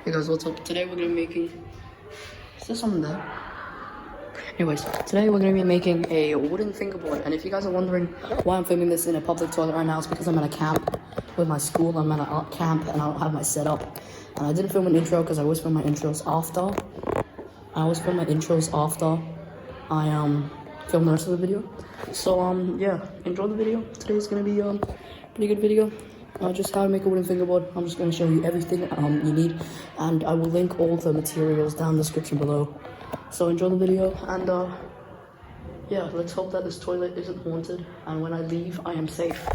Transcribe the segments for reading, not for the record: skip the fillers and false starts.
Hey guys, what's up? Today we're gonna be making... Is there something there? Anyways, today we're gonna be making a wooden fingerboard. And if you guys are wondering why I'm filming this in a public toilet right now, it's because I'm at a camp with my school. I'm at an art camp and I don't have my setup. And I didn't film an intro because I always film my intros after. I film the rest of the video. So yeah, enjoy the video. Today's gonna be pretty good video. Just how to make a wooden fingerboard. I'm just going to show you everything you need, and I will link all the materials down in the description below. So enjoy the video, and yeah, let's hope that this toilet isn't haunted, and when I leave, I am safe.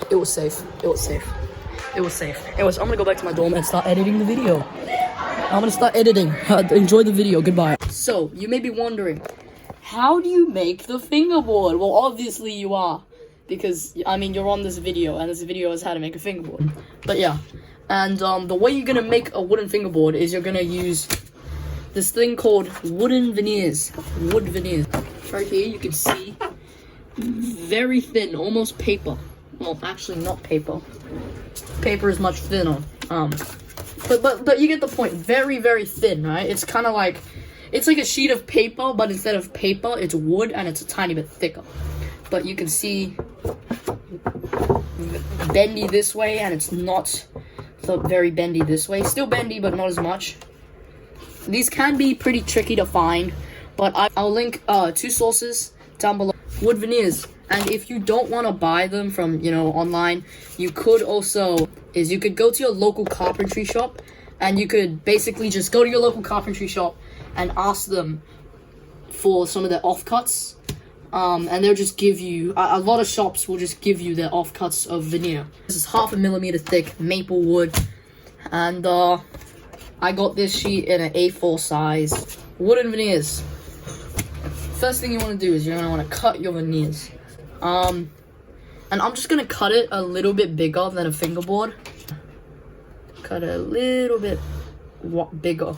It was safe. Anyways, I'm gonna go back to my dorm and start editing the video. I'm gonna start editing. Enjoy the video. Goodbye. So, you may be wondering, how do you make the fingerboard? Well, obviously you are, because, I mean, you're on this video, and this video is how to make a fingerboard. But yeah, and the way you're gonna make a wooden fingerboard is you're gonna use this thing called wooden veneers. Wood veneers. Right here, you can see, very thin, almost paper. Well, actually not paper. Paper is much thinner. But you get the point. Very, very thin, right? It's kind of like... It's like a sheet of paper, but instead of paper, it's wood, and it's a tiny bit thicker. But you can see bendy this way, and it's not so very bendy this way. Still bendy, but not as much. These can be pretty tricky to find, but I'll link two sources down below. Wood veneers, and if you don't want to buy them from, you know, online, you could also, you could go to your local carpentry shop, and you could basically just go to your local carpentry shop and ask them for some of their offcuts, and they'll just give you, a lot of shops will just give you their offcuts of veneer. This is 0.5 millimeter thick maple wood, and I got this sheet in an A4 size. Wooden veneers. First thing you want to do is you're going to want to cut your veneers, and I'm just going to cut it a little bit bigger than a fingerboard. Cut it a little bit bigger.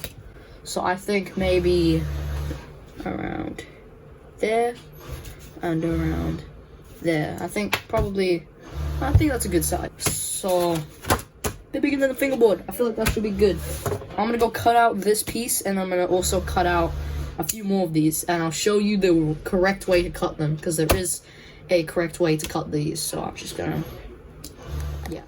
So I think maybe around there and around there. I think that's a good size. So a bit bigger than the fingerboard. I feel like that should be good. I'm gonna go cut out this piece, and I'm gonna also cut out a few more of these, and I'll show you the correct way to cut them, because there is a correct way to cut these. So I'm just gonna, yeah.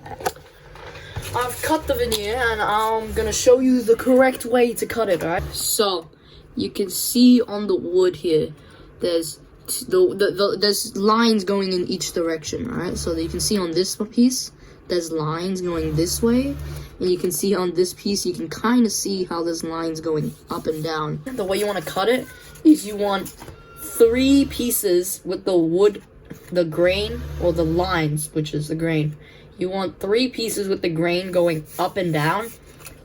I've cut the veneer, and I'm gonna show you the correct way to cut it, alright? So, you can see on the wood here, there's there's lines going in each direction, alright? So you can see on this piece, there's lines going this way, and you can see on this piece, you can kind of see how there's lines going up and down. The way you want to cut it is you want 3 pieces with the wood, the grain, or the lines, which is the grain. You want 3 pieces with the grain going up and down,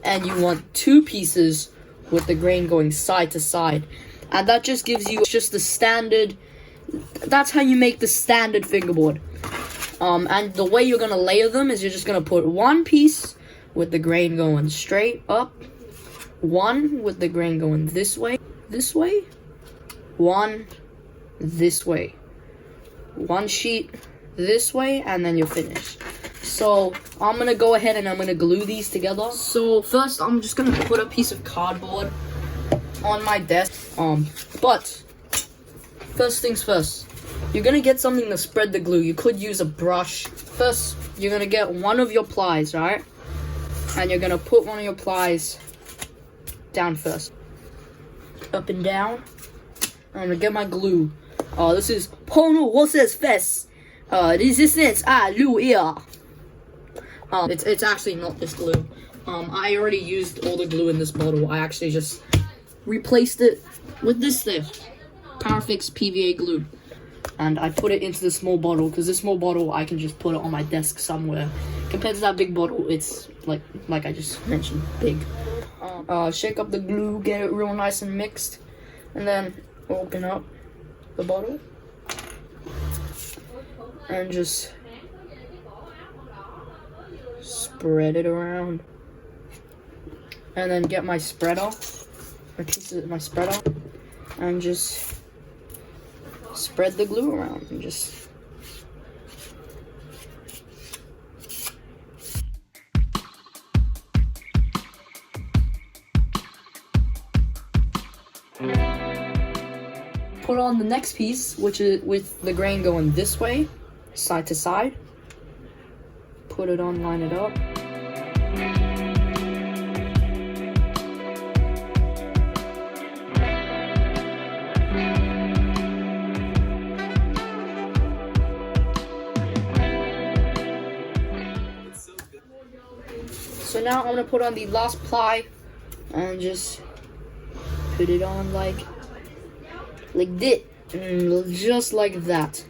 and you want 2 pieces with the grain going side to side. And that just gives you just the standard, that's how you make the standard fingerboard. And the way you're gonna layer them is you're just gonna put 1 piece with the grain going straight up, 1 with the grain going this way, 1 this way, 1 sheet this way, and then you're finished. So, I'm gonna go ahead and I'm gonna glue these together. So, first, I'm just gonna put a piece of cardboard on my desk. But, first things first, you're gonna get something to spread the glue. You could use a brush. First, you're gonna get one of your plies, right? And you're gonna put one of your plies down first. Up and down. I'm gonna get my glue. This is Pono What's Fest. Resistance Hallelujah. It's actually not this glue. I already used all the glue in this bottle. I actually just replaced it with this thing, Powerfix PVA glue, and I put it into the small bottle because this small bottle I can just put it on my desk somewhere. Compared to that big bottle, it's like I just mentioned, big. Shake up the glue, get it real nice and mixed, and then open up the bottle and just spread it around, and then get my spreader, my spreader, and just spread the glue around, and just put on the next piece, which is with the grain going this way, side to side. Put it on, line it up. So now I'm gonna put on the last ply and just put it on like this, just like that.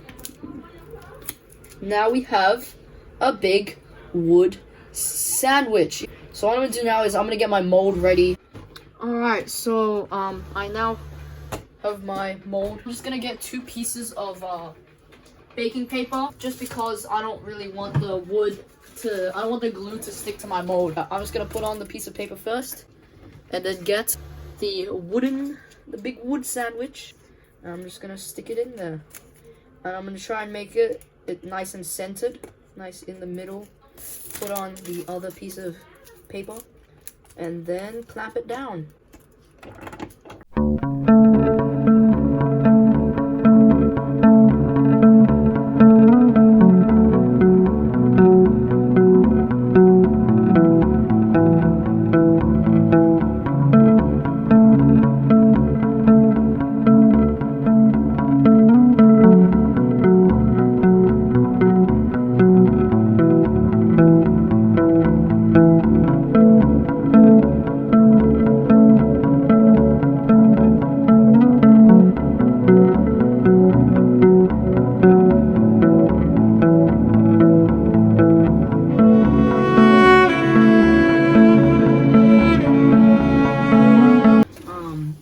Now we have a big wood sandwich. So what I'm gonna do now is I'm gonna get my mold ready. Alright, so I now have my mold. I'm just gonna get 2 pieces of baking paper, just because I don't really want the I don't want the glue to stick to my mold. I'm just gonna put on the piece of paper first, and then get the big wood sandwich. And I'm just gonna stick it in there, and I'm gonna try and make it nice and centered, nice in the middle. Put on the other piece of paper, and then clamp it down.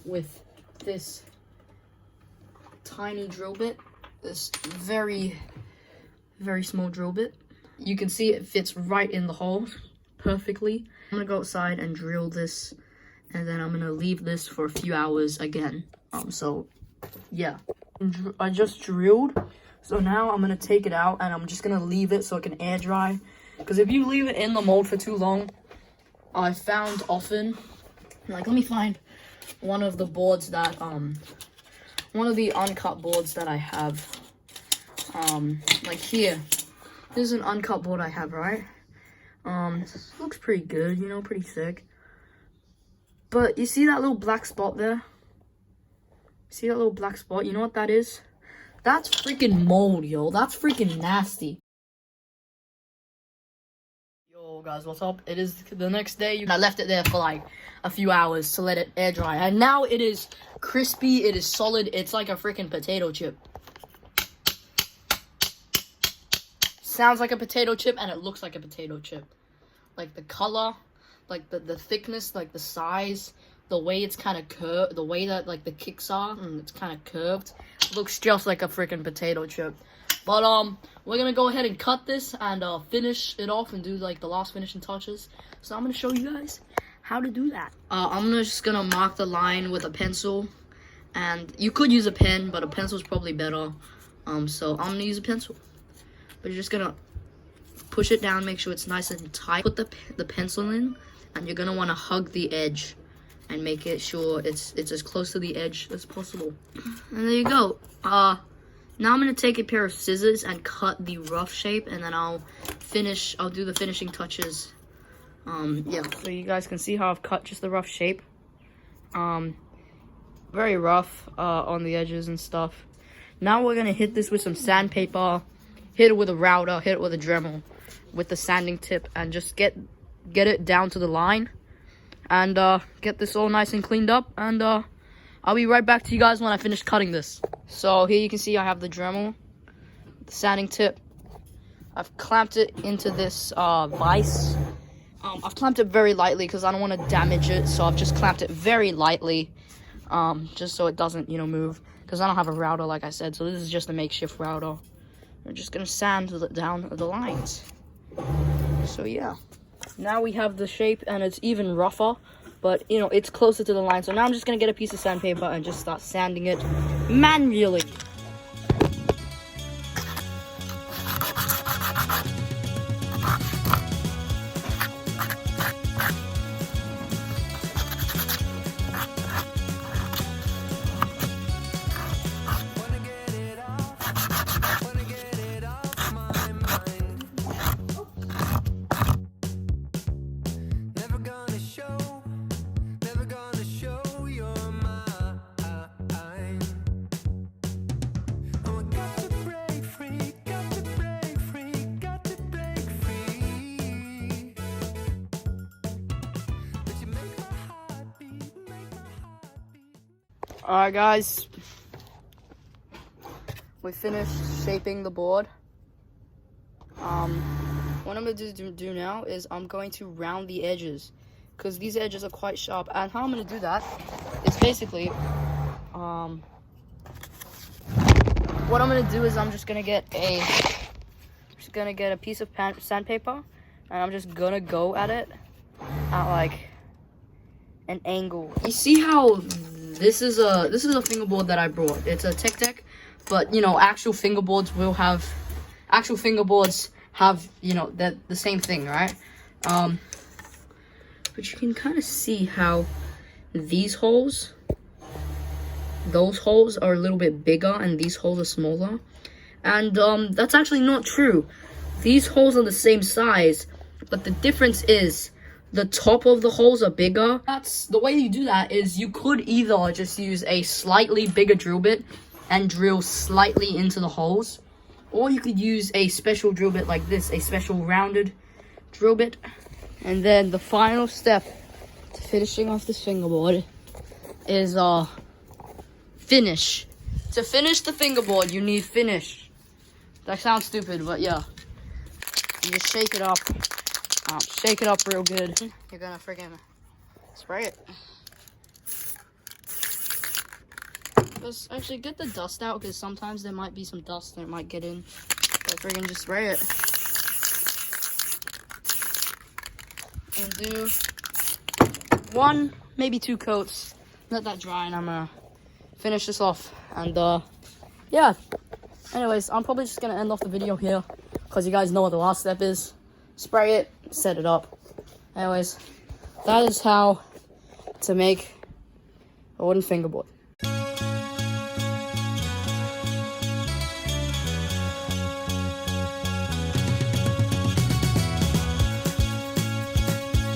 With this tiny drill bit, this very small drill bit, you can see it fits right in the hole perfectly. I'm gonna go outside and drill this, and then I'm gonna leave this for a few hours again. So yeah, I just drilled, so now I'm gonna take it out and I'm just gonna leave it so it can air dry, because if you leave it in the mold for too long, I found often, like, let me find one of the boards that one of the uncut boards that I have, like here, this is an uncut board I have, right? This looks pretty good, you know, pretty thick, but you see that little black spot there? See that little black spot? You know what that is? That's freaking mold, yo. That's freaking nasty. Yo guys, what's up? It is the next day. I left it there for like a few hours to let it air dry, and now it is crispy, it is solid, it's like a freaking potato chip. Sounds like a potato chip and it looks like a potato chip. Like the color, like the thickness, like the size, the way it's kind of curved, the way that like the kicks are, and it's kind of curved, looks just like a freaking potato chip. But we're gonna go ahead and cut this and finish it off and do like the last finishing touches. So I'm gonna show you guys how to do that. I'm just gonna mark the line with a pencil, and you could use a pen, but a pencil is probably better. So I'm gonna use a pencil. But you're just gonna push it down, make sure it's nice and tight. Put the pencil in, and you're gonna want to hug the edge and make it sure it's as close to the edge as possible. And there you go. Now I'm gonna take a pair of scissors and cut the rough shape, and then I'll do the finishing touches. Yeah, so you guys can see how I've cut just the rough shape. Very rough on the edges and stuff. Now we're gonna hit this with some sandpaper, hit it with a router, hit it with a Dremel, with the sanding tip, and just get it down to the line, and get this all nice and cleaned up, and I'll be right back to you guys when I finish cutting this. So here you can see I have the Dremel, the sanding tip. I've clamped it into this vise. I've clamped it very lightly because I don't want to damage it, so I've just clamped it very lightly, just so it doesn't, you know, move, because I don't have a router, like I said, so this is just a makeshift router. We're just gonna sand down the lines. So yeah, now we have the shape, and it's even rougher, but you know, it's closer to the line. So now I'm just gonna get a piece of sandpaper and just start sanding it manually. Alright guys, we finished shaping the board. What I'm going to do now is I'm going to round the edges, because these edges are quite sharp. And how I'm going to do that is basically, what I'm going to do is I'm just going to get a piece of sandpaper, and I'm just going to go at it at like an angle. You see how this is a fingerboard that I brought. It's a Tech, but you know, actual fingerboards have, you know, that the same thing, right? But you can kind of see how those holes are a little bit bigger and these holes are smaller. And that's actually not true. These holes are the same size, but the difference is the top of the holes are bigger. That's the way you do that. Is you could either just use a slightly bigger drill bit and drill slightly into the holes, or you could use a special drill bit like this, a special rounded drill bit. And then the final step to finishing off this fingerboard is finish. To finish the fingerboard, you need finish. That sounds stupid, but yeah. You just shake it up. Shake it up real good. You're gonna freaking spray it. Just actually get the dust out, because sometimes there might be some dust that might get in. So freaking just spray it. And do 1, maybe 2 coats. Let that dry, and I'm gonna finish this off. And yeah. Anyways, I'm probably just gonna end off the video here, because you guys know what the last step is. Spray it, set it up. Anyways, that is how to make a wooden fingerboard.